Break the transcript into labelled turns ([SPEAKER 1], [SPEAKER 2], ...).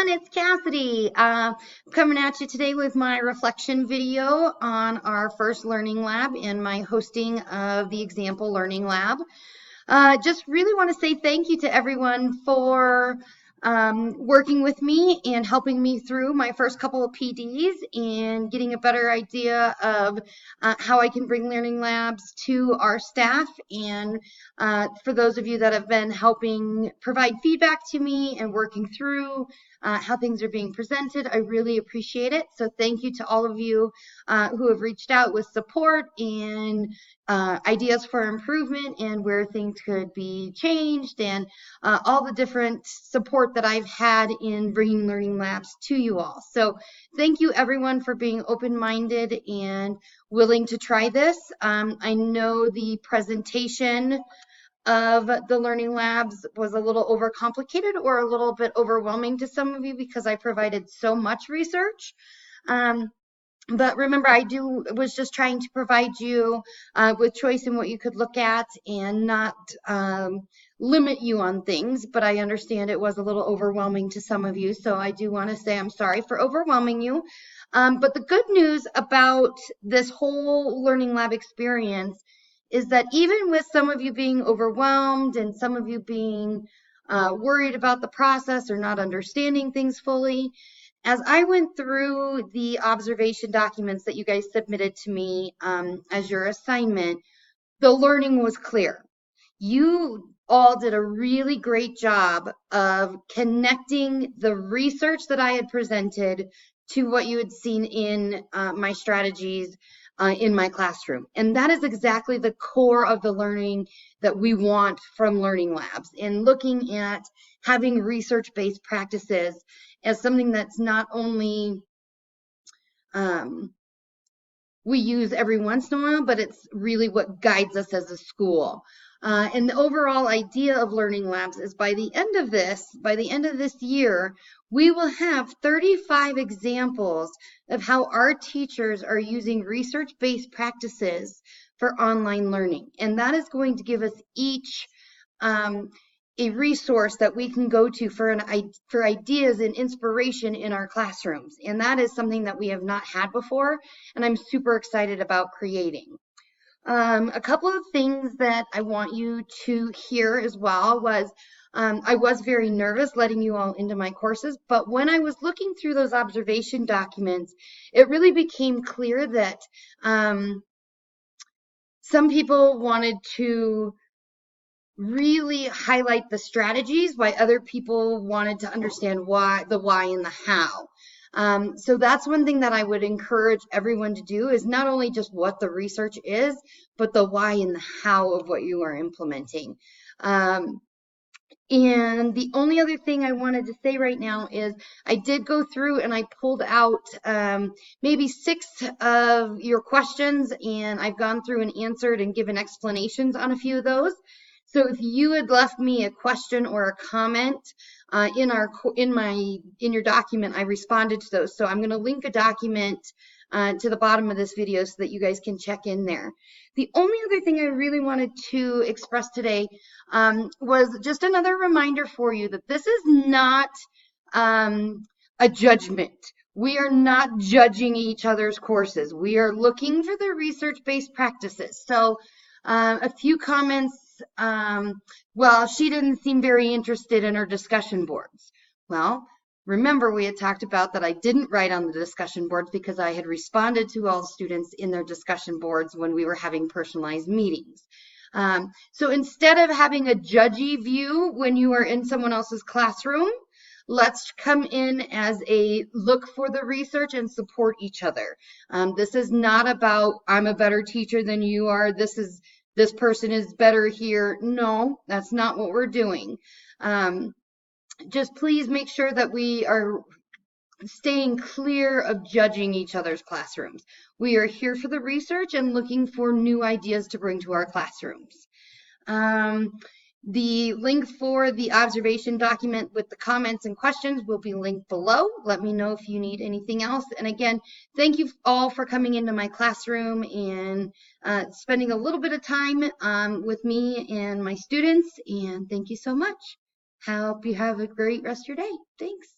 [SPEAKER 1] it's Cassidy. Coming at you today with my reflection video on our first learning lab and my hosting of the example learning lab. Just really want to say thank you to everyone for working with me and helping me through my first couple of PDs and getting a better idea of how I can bring learning labs to our staff. And for those of you that have been helping provide feedback to me and working through how things are being presented, I really appreciate it. So thank you to all of you who have reached out with support and ideas for improvement and where things could be changed, and all the different support that I've had in bringing learning labs to you all. So thank you everyone for being open-minded and willing to try this. I know the presentation of the learning labs was a little overcomplicated or a little bit overwhelming to some of you because I provided so much research. But remember, I was just trying to provide you with choice in what you could look at and not limit you on things. But I understand it was a little overwhelming to some of you. So I do want to say I'm sorry for overwhelming you. But the good news about this whole learning lab experience is that even with some of you being overwhelmed and some of you being worried about the process or not understanding things fully, as I went through the observation documents that you guys submitted to me as your assignment, the learning was clear. You all did a really great job of connecting the research that I had presented to what you had seen in my strategies in my classroom. And that is exactly the core of the learning that we want from learning labs, and looking at having research-based practices as something that's not only we use every once in a while, but it's really what guides us as a school. And the overall idea of learning labs is by the end of this year, we will have 35 examples of how our teachers are using research-based practices for online learning. And that is going to give us each a resource that we can go to for ideas and inspiration in our classrooms. And that is something that we have not had before, and I'm super excited about creating. A couple of things that I want you to hear as well was I was very nervous letting you all into my courses, but when I was looking through those observation documents, it really became clear that some people wanted to really highlight the strategies, while other people wanted to understand the why and the how. So that's one thing that I would encourage everyone to do, is not only just what the research is, but the why and the how of what you are implementing. And the only other thing I wanted to say right now is I did go through and I pulled out maybe 6 of your questions, and I've gone through and answered and given explanations on a few of those. So if you had left me a question or a comment in your document, I responded to those. So I'm going to link a document to the bottom of this video so that you guys can check in there. The only other thing I really wanted to express today was just another reminder for you that this is not a judgment. We are not judging each other's courses. We are looking for the research-based practices. So a few comments. Well, she didn't seem very interested in her discussion boards. Well, remember we had talked about that I didn't write on the discussion boards because I had responded to all students in their discussion boards when we were having personalized meetings. So instead of having a judgy view when you are in someone else's classroom, let's come in as a look for the research and support each other. This is not about I'm a better teacher than you are. This person is better here. No, that's not what we're doing. Just please make sure that we are staying clear of judging each other's classrooms. We are here for the research and looking for new ideas to bring to our classrooms. The link for the observation document with the comments and questions will be linked below. Let me know if you need anything else. And again, thank you all for coming into my classroom and spending a little bit of time with me and my students. And thank you so much. Hope you have a great rest of your day. Thanks.